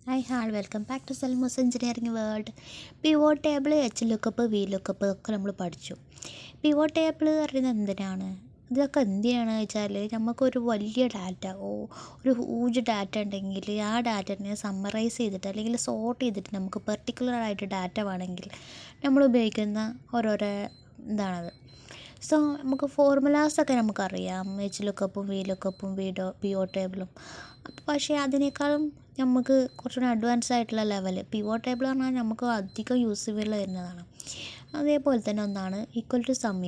Hi, all welcome back to Selmos Engineering World. Pivot table, H lookup, V lookup ഒക്കെ നമ്മൾ പഠിച്ചു. Pivot table പറയുന്നത് എന്തിനാണ്? ഇതൊക്കെ എന്തിനാണ് വെച്ചാൽ നമുക്കൊരു വലിയ ഡാറ്റ ഒരു ഹ്യൂജ് ഡാറ്റ ഉണ്ടെങ്കിൽ ആ ഡാറ്റനെ സമ്മറൈസ് ചെയ്തിട്ട് അല്ലെങ്കിൽ സോർട്ട് ചെയ്തിട്ട് നമുക്ക് പെർട്ടിക്കുലറായിട്ട് ഡാറ്റ വേണമെങ്കിൽ നമ്മൾ ഉപയോഗിക്കുന്ന ഓരോരോ ഇതാണത്. സോ നമുക്ക് ഫോർമുലാസൊക്കെ നമുക്കറിയാം, എച്ച് ലുക്കപ്പും വി ലുക്കപ്പും പിവോ ടേബിളും. പക്ഷേ അതിനേക്കാളും നമുക്ക് കുറച്ചുകൂടി അഡ്വാൻസ് ആയിട്ടുള്ള ലെവൽ പിവോ ടേബിൾ പറഞ്ഞാൽ നമുക്ക് അധികം യൂസ്ഫുൾ വരുന്നതാണ്. അതേപോലെ തന്നെ ഒന്നാണ് ഈക്വൽ ടു സം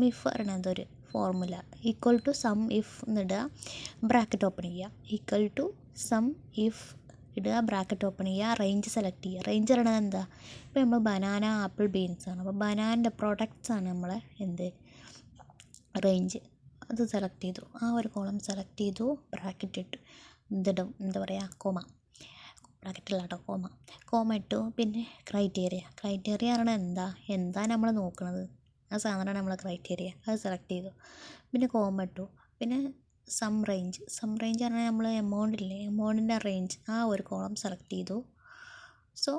ഇഫ് പറയുന്നത് ഒരു formula. Equal to SUMIF എന്നിടുക, ബ്രാക്കറ്റ് ഓപ്പൺ ചെയ്യുക, ഈക്വൽ ടു സം ഇഫ് ഇടുക, ബ്രാക്കറ്റ് ഓപ്പൺ ചെയ്യുക, റേഞ്ച് സെലക്ട് ചെയ്യുക. റേഞ്ച് പറയണത് എന്താ? ഇപ്പോൾ നമ്മൾ ബനാന, ആപ്പിൾ, ബീൻസ് ആണ്. അപ്പോൾ ബനാനൻ്റെ പ്രൊഡക്ട്സ് ആണ് നമ്മളെ റേഞ്ച്. അത് സെലക്ട് ചെയ്തു, ആ ഒരു കോളം സെലക്ട് ചെയ്തു, ബ്രാക്കറ്റ് ഇട്ടു, എന്താ പറയുക, ബ്രാക്കറ്റില്ല കേട്ടോ, കോമ ഇട്ടു. പിന്നെ ക്രൈറ്റീരിയ പറഞ്ഞാൽ എന്താ നമ്മൾ നോക്കുന്നത്, ആ സാധനമാണ് നമ്മളെ ക്രൈറ്റീരിയ. അത് സെലക്ട് ചെയ്തു, പിന്നെ കോമ ഇട്ടു. പിന്നെ സം റേഞ്ച് പറഞ്ഞാൽ നമ്മൾ എമൗണ്ടിൻ്റെ റേഞ്ച്, ആ ഒരു കോളം സെലക്ട് ചെയ്തു. സോ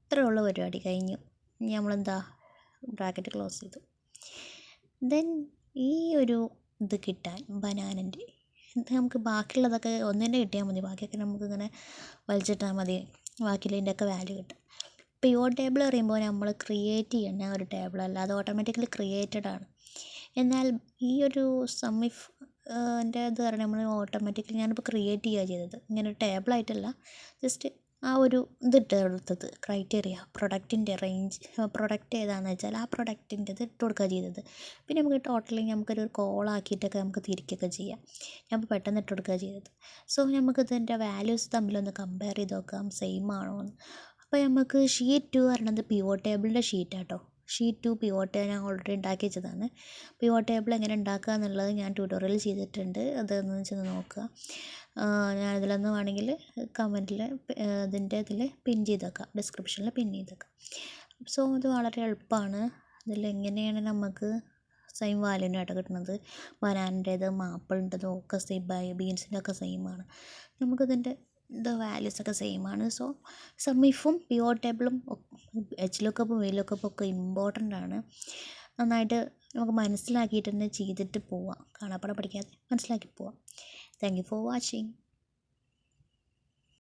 ഇത്രയേ ഉള്ളൂ, പരിപാടി കഴിഞ്ഞു. ഇനി നമ്മളെന്താ, ബ്രാക്കറ്റ് ക്ലോസ് ചെയ്തു. ദെൻ ഈ ഒരു ഇത് കിട്ടാൻ ബനാനൻ്റെ നമുക്ക് ബാക്കിയുള്ളതൊക്കെ ഒന്നിൻ്റെ കിട്ടിയാൽ മതി, ബാക്കിയൊക്കെ നമുക്കിങ്ങനെ വലിച്ചിട്ടാൽ മതി, ബാക്കിയുള്ളതിൻ്റെയൊക്കെ വാല്യൂ കിട്ടും. പിവോ ടേബിൾ പറയുമ്പോൾ നമ്മൾ ക്രിയേറ്റ് ചെയ്യുന്ന ഒരു ടേബിളല്ല, അത് ഓട്ടോമാറ്റിക്കലി ക്രിയേറ്റഡ് ആണ്. എന്നാൽ ഈ ഒരു സമ്മിഫ് ഇത് പറഞ്ഞാൽ നമ്മൾ ഓട്ടോമാറ്റിക്കലി ഞാനിപ്പോൾ ക്രിയേറ്റ് ചെയ്യുക ചെയ്തത്, ഇങ്ങനെ ഒരു ടേബിളായിട്ടല്ല, ജസ്റ്റ് ആ ഒരു എടുത്തത് ക്രൈറ്റീരിയ, പ്രൊഡക്റ്റിൻ്റെ റേഞ്ച്, പ്രൊഡക്റ്റ് ഏതാണെന്ന് വെച്ചാൽ ആ പ്രൊഡക്റ്റിൻ്റെ ഇത് ഇട്ട് കൊടുക്കുക ചെയ്തത്. പിന്നെ നമുക്ക് ടോട്ടലി നമുക്കൊരു കോളാക്കിയിട്ടൊക്കെ നമുക്ക് തിരിക്കുകയൊക്കെ ചെയ്യാം. ഞാൻ ഇപ്പോൾ പെട്ടെന്ന് ഇട്ട് കൊടുക്കുക ചെയ്തത്. സോ നമുക്കിതിൻ്റെ വാല്യൂസ് തമ്മിലൊന്ന് കമ്പയർ ചെയ്ത് നോക്കാം, സെയിം ആണോ എന്ന്. അപ്പോൾ നമുക്ക് ഷീറ്റ് 2 പറയുന്നത് പിവോ ടേബിളിൻ്റെ ഷീറ്റാട്ടോ. ഷീറ്റ് 2 പിവോ ടേബിൾ ഞാൻ ഓൾറെഡി ഉണ്ടാക്കി വെച്ചതാണ്. പിവോ ടേബിൾ എങ്ങനെ ഉണ്ടാക്കുക എന്നുള്ളത് ഞാൻ ട്യൂട്ടോറിയൽ ചെയ്തിട്ടുണ്ട്, അതൊന്ന് ചെന്ന് നോക്കുക. ഞാനിതിലൊന്ന് വേണമെങ്കിൽ കമൻറ്റിൽ ഇതിൽ പിൻ ചെയ്തേക്കാം, ഡിസ്ക്രിപ്ഷനിൽ പിൻ ചെയ്തേക്കാം. സോ ഇത് വളരെ എളുപ്പമാണ്. ഇതിലെങ്ങനെയാണ് നമുക്ക് സെയിം വാല്യൂൻ്റെ ആയിട്ട് കിട്ടുന്നത്, ബനാനൻ്റേതും ആപ്പിളിൻ്റെതും ഒക്കെ സെയിം, ബീൻസിൻ്റെ ഒക്കെ സെയിമാണ്. നമുക്കിതിൻ്റെ വാല്യൂസൊക്കെ സെയിമാണ്. സോ സമ്മിഫും പിവോ ടേബിളും എച്ച് ലുക്കപ്പും വി ലുക്കപ്പും ഒക്കെ ഇമ്പോർട്ടൻ്റ് ആണ്. നന്നായിട്ട് നമുക്ക് മനസ്സിലാക്കിയിട്ട് തന്നെ ചെയ്തിട്ട് പോവാം, കാണാപ്പാടെ പഠിക്കാതെ മനസ്സിലാക്കി പോവാം. Thank you for watching.